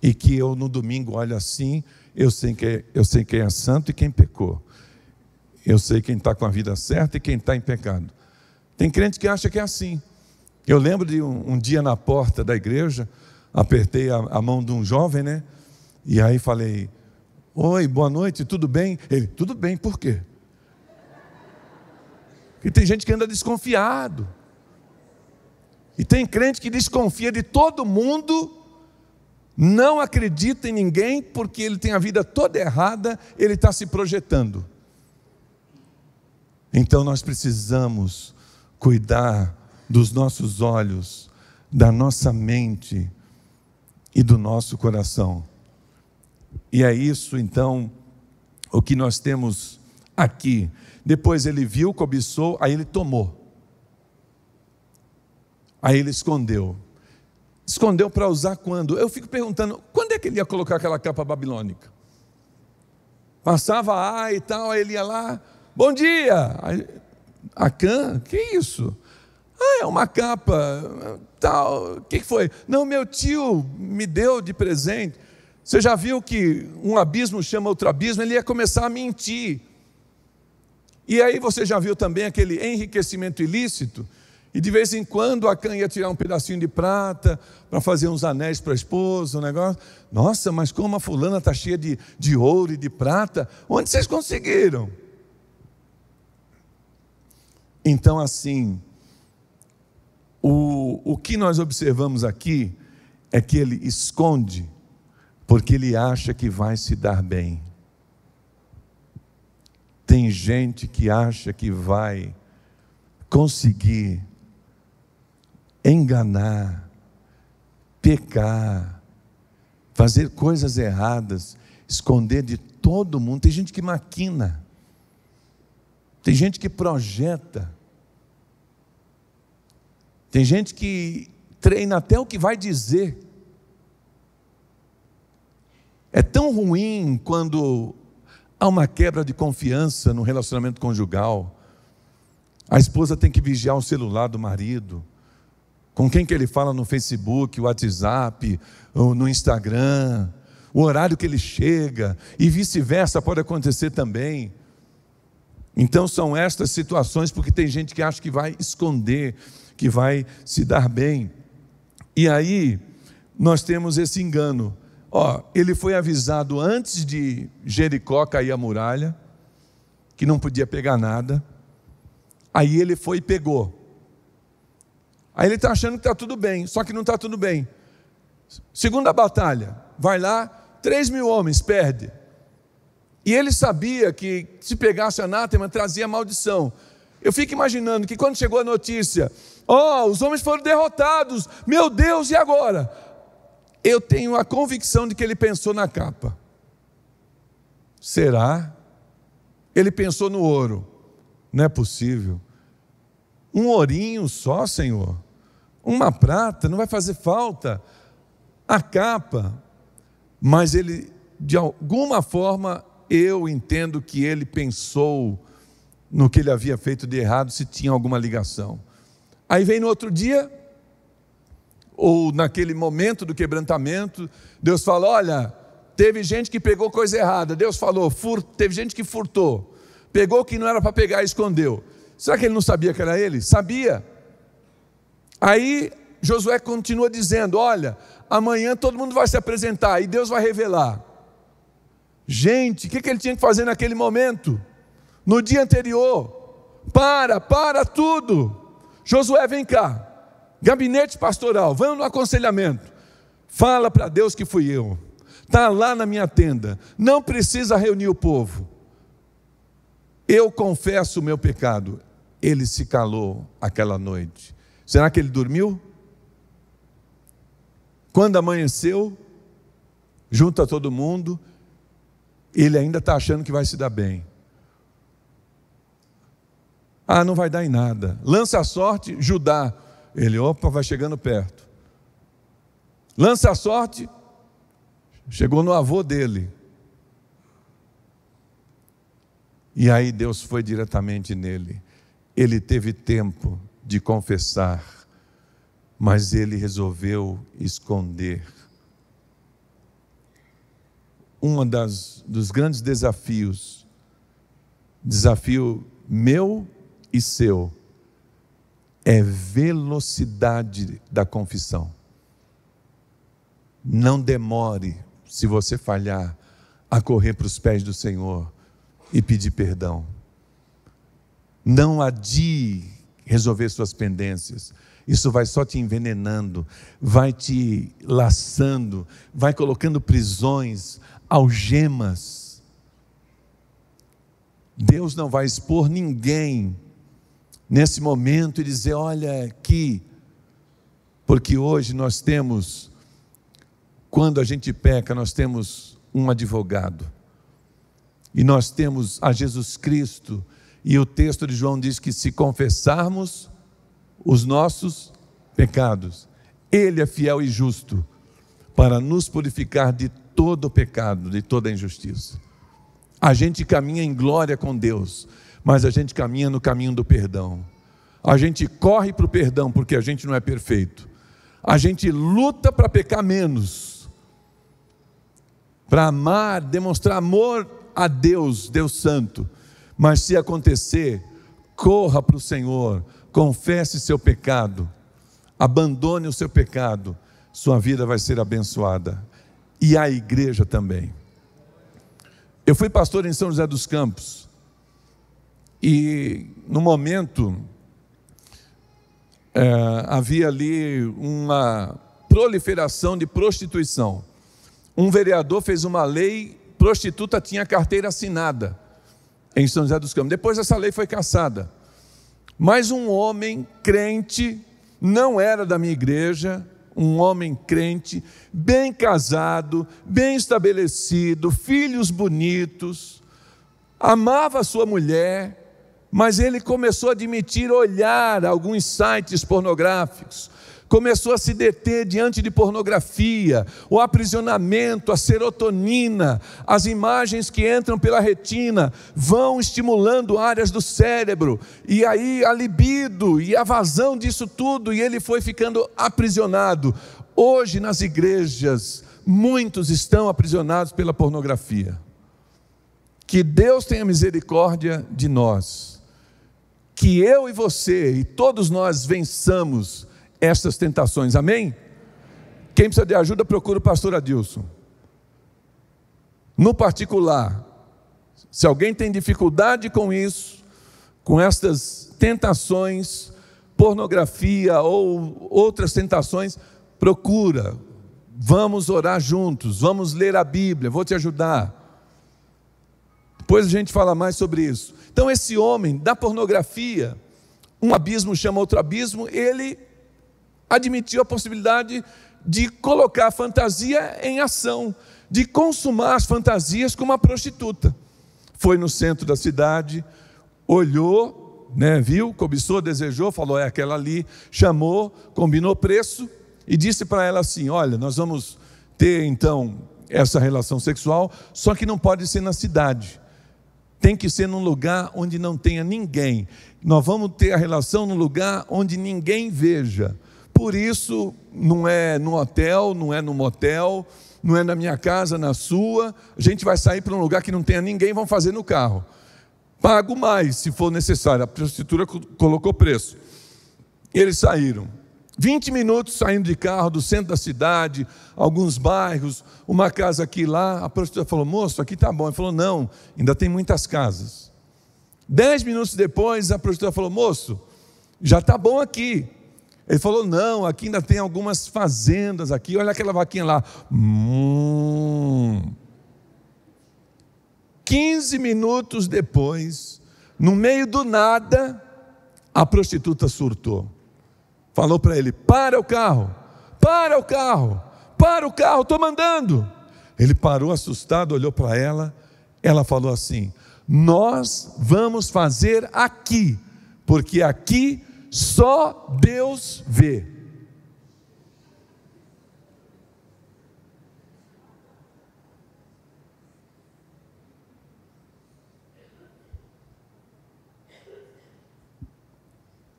e que eu no domingo olho assim, eu sei quem é santo e quem pecou. Eu sei quem está com a vida certa e quem está em pecado. Tem crente que acha que é assim. Eu lembro de um dia na porta da igreja, apertei a mão de um jovem, né? E aí falei, oi, boa noite, tudo bem? Ele, tudo bem, por quê? Porque tem gente que anda desconfiado. E tem crente que desconfia de todo mundo, não acredita em ninguém, porque ele tem a vida toda errada, ele está se projetando. Então nós precisamos cuidar dos nossos olhos, da nossa mente e do nosso coração. E é isso então o que nós temos aqui. Depois ele viu, cobiçou, aí ele tomou. Aí ele escondeu. Escondeu para usar quando? Eu fico perguntando, quando é que ele ia colocar aquela capa babilônica? Passava e tal, aí ele ia lá, bom dia! Acã, que isso? É uma capa, tal, o que foi? Não, meu tio me deu de presente. Você já viu que um abismo chama outro abismo? Ele ia começar a mentir. E aí você já viu também aquele enriquecimento ilícito? E de vez em quando Acã ia tirar um pedacinho de prata para fazer uns anéis para a esposa, um negócio. Nossa, mas como a fulana está cheia de ouro e de prata, onde vocês conseguiram? Então assim, o que nós observamos aqui é que ele esconde, porque ele acha que vai se dar bem. Tem gente que acha que vai conseguir enganar, pecar, fazer coisas erradas, esconder de todo mundo. Tem gente que maquina, tem gente que projeta, tem gente que treina até o que vai dizer. É tão ruim quando há uma quebra de confiança no relacionamento conjugal. A esposa tem que vigiar o celular do marido, com quem que ele fala no Facebook, WhatsApp, ou no Instagram, o horário que ele chega, e vice-versa pode acontecer também. Então são estas situações, porque tem gente que acha que vai esconder, que vai se dar bem. E aí nós temos esse engano. Ele foi avisado antes de Jericó cair a muralha, que não podia pegar nada. Aí ele foi e pegou. Aí ele está achando que está tudo bem, só que não está tudo bem. Segunda batalha, vai lá, 3.000 homens, perde. E ele sabia que se pegasse anátema, trazia maldição. Eu fico imaginando que quando chegou a notícia, os homens foram derrotados, meu Deus, e agora? Eu tenho a convicção de que ele pensou na capa. Será? Ele pensou no ouro. Não é possível. Um ourinho só, Senhor, uma prata, não vai fazer falta, a capa. Mas ele, de alguma forma, eu entendo que ele pensou no que ele havia feito de errado, se tinha alguma ligação. Aí vem no outro dia, ou naquele momento do quebrantamento, Deus fala: olha, teve gente que pegou coisa errada. Deus falou, teve gente que furtou, pegou o que não era para pegar e escondeu. Será que ele não sabia que era ele? Sabia. Aí Josué continua dizendo: olha, amanhã todo mundo vai se apresentar e Deus vai revelar. Gente, o que ele tinha que fazer naquele momento? No dia anterior, para tudo. Josué, vem cá, gabinete pastoral, vamos no aconselhamento. Fala para Deus que fui eu, está lá na minha tenda, não precisa reunir o povo. Eu confesso o meu pecado. Ele se calou aquela noite. Será que ele dormiu? Quando amanheceu, junta todo mundo, ele ainda está achando que vai se dar bem. Ah, não vai dar em nada. Lança a sorte, Judá. Ele, opa, vai chegando perto. Lança a sorte, chegou no avô dele. E aí Deus foi diretamente nele. Ele teve tempo de confessar, mas ele resolveu esconder. Dos grandes desafios, desafio meu e seu, é velocidade da confissão. Não demore, se você falhar, a correr para os pés do Senhor e pedir perdão. Não adie resolver suas pendências. Isso vai só te envenenando, vai te laçando, vai colocando prisões, algemas. Deus não vai expor ninguém nesse momento e dizer: olha aqui, porque hoje nós temos, quando a gente peca, nós temos um advogado, e nós temos a Jesus Cristo, e o texto de João diz que se confessarmos os nossos pecados, Ele é fiel e justo para nos purificar de todo o pecado, de toda a injustiça. A gente caminha em glória com Deus, mas a gente caminha no caminho do perdão. A gente corre para o perdão porque a gente não é perfeito. A gente luta para pecar menos, para amar, demonstrar amor a Deus, Deus Santo. Mas se acontecer, corra para o Senhor, confesse seu pecado, abandone o seu pecado, sua vida vai ser abençoada, e a igreja também. Eu fui pastor em São José dos Campos, e no momento havia ali uma proliferação de prostituição. Um vereador fez uma lei, prostituta tinha carteira assinada em São José dos Campos. Depois essa lei foi cassada. Mas um homem crente, não era da minha igreja, um homem crente, bem casado, bem estabelecido, filhos bonitos, amava a sua mulher, mas ele começou a admitir olhar alguns sites pornográficos, começou a se deter diante de pornografia, o aprisionamento, a serotonina, as imagens que entram pela retina vão estimulando áreas do cérebro, e aí a libido e a vazão disso tudo, e ele foi ficando aprisionado. Hoje nas igrejas, muitos estão aprisionados pela pornografia. Que Deus tenha misericórdia de nós, que eu e você e todos nós vençamos estas tentações, amém? Quem precisa de ajuda, procura o pastor Adilson. No particular, se alguém tem dificuldade com isso, com estas tentações, pornografia ou outras tentações, procura, vamos orar juntos, vamos ler a Bíblia, vou te ajudar. Depois a gente fala mais sobre isso. Então esse homem da pornografia, um abismo chama outro abismo, ele admitiu a possibilidade de colocar a fantasia em ação, de consumar as fantasias com uma prostituta. Foi no centro da cidade, olhou, né? Viu, cobiçou, desejou, falou, é aquela ali, chamou, combinou preço e disse para ela assim: olha, nós vamos ter então essa relação sexual, só que não pode ser na cidade, tem que ser num lugar onde não tenha ninguém. Nós vamos ter a relação num lugar onde ninguém veja. Por isso, não é no hotel, não é no motel, não é na minha casa, na sua. A gente vai sair para um lugar que não tenha ninguém, vamos fazer no carro. Pago mais, se for necessário. A prostituta colocou preço. Eles saíram. 20 minutos saindo de carro do centro da cidade, alguns bairros, uma casa aqui e lá. A prostituta falou: moço, aqui está bom. Ele falou: não, ainda tem muitas casas. 10 minutos depois, a prostituta falou: moço, já está bom aqui. Ele falou: não, aqui ainda tem algumas fazendas aqui, olha aquela vaquinha lá. 15 minutos depois, no meio do nada, a prostituta surtou. Falou para ele: para o carro, para o carro, para o carro, estou mandando. Ele parou assustado, olhou para ela, ela falou assim: nós vamos fazer aqui, porque aqui só Deus vê.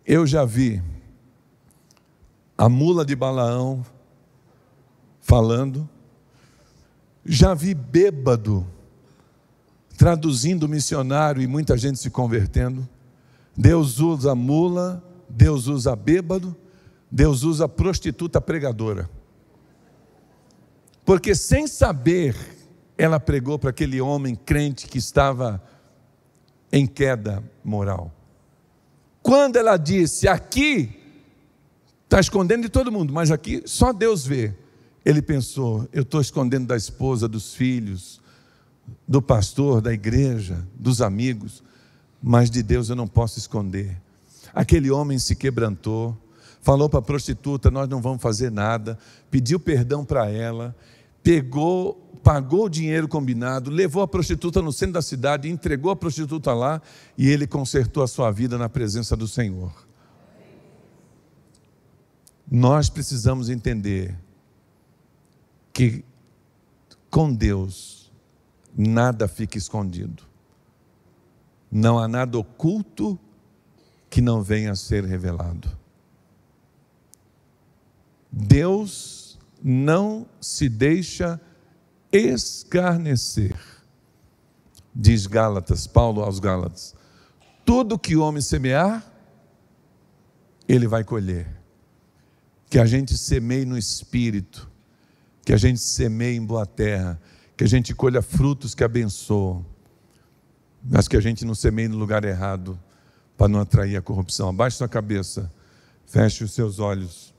Eu já vi a mula de Balaão falando, já vi bêbado traduzindo o missionário e muita gente se convertendo. Deus usa a mula, Deus usa bêbado, Deus usa prostituta pregadora. Porque sem saber, ela pregou para aquele homem crente que estava em queda moral. Quando ela disse: aqui está escondendo de todo mundo, mas aqui só Deus vê. Ele pensou: eu estou escondendo da esposa, dos filhos, do pastor, da igreja, dos amigos, mas de Deus eu não posso esconder. Aquele homem se quebrantou, falou para a prostituta: nós não vamos fazer nada, pediu perdão para ela, pagou o dinheiro combinado, levou a prostituta no centro da cidade, entregou a prostituta lá, e ele consertou a sua vida na presença do Senhor. Nós precisamos entender que com Deus nada fica escondido. Não há nada oculto que não venha a ser revelado. Deus não se deixa escarnecer. Diz Gálatas, Paulo aos Gálatas: tudo que o homem semear, ele vai colher. Que a gente semeie no Espírito, que a gente semeie em boa terra, que a gente colha frutos que abençoam, mas que a gente não semeie no lugar errado, para não atrair a corrupção. Abaixe sua cabeça, feche os seus olhos.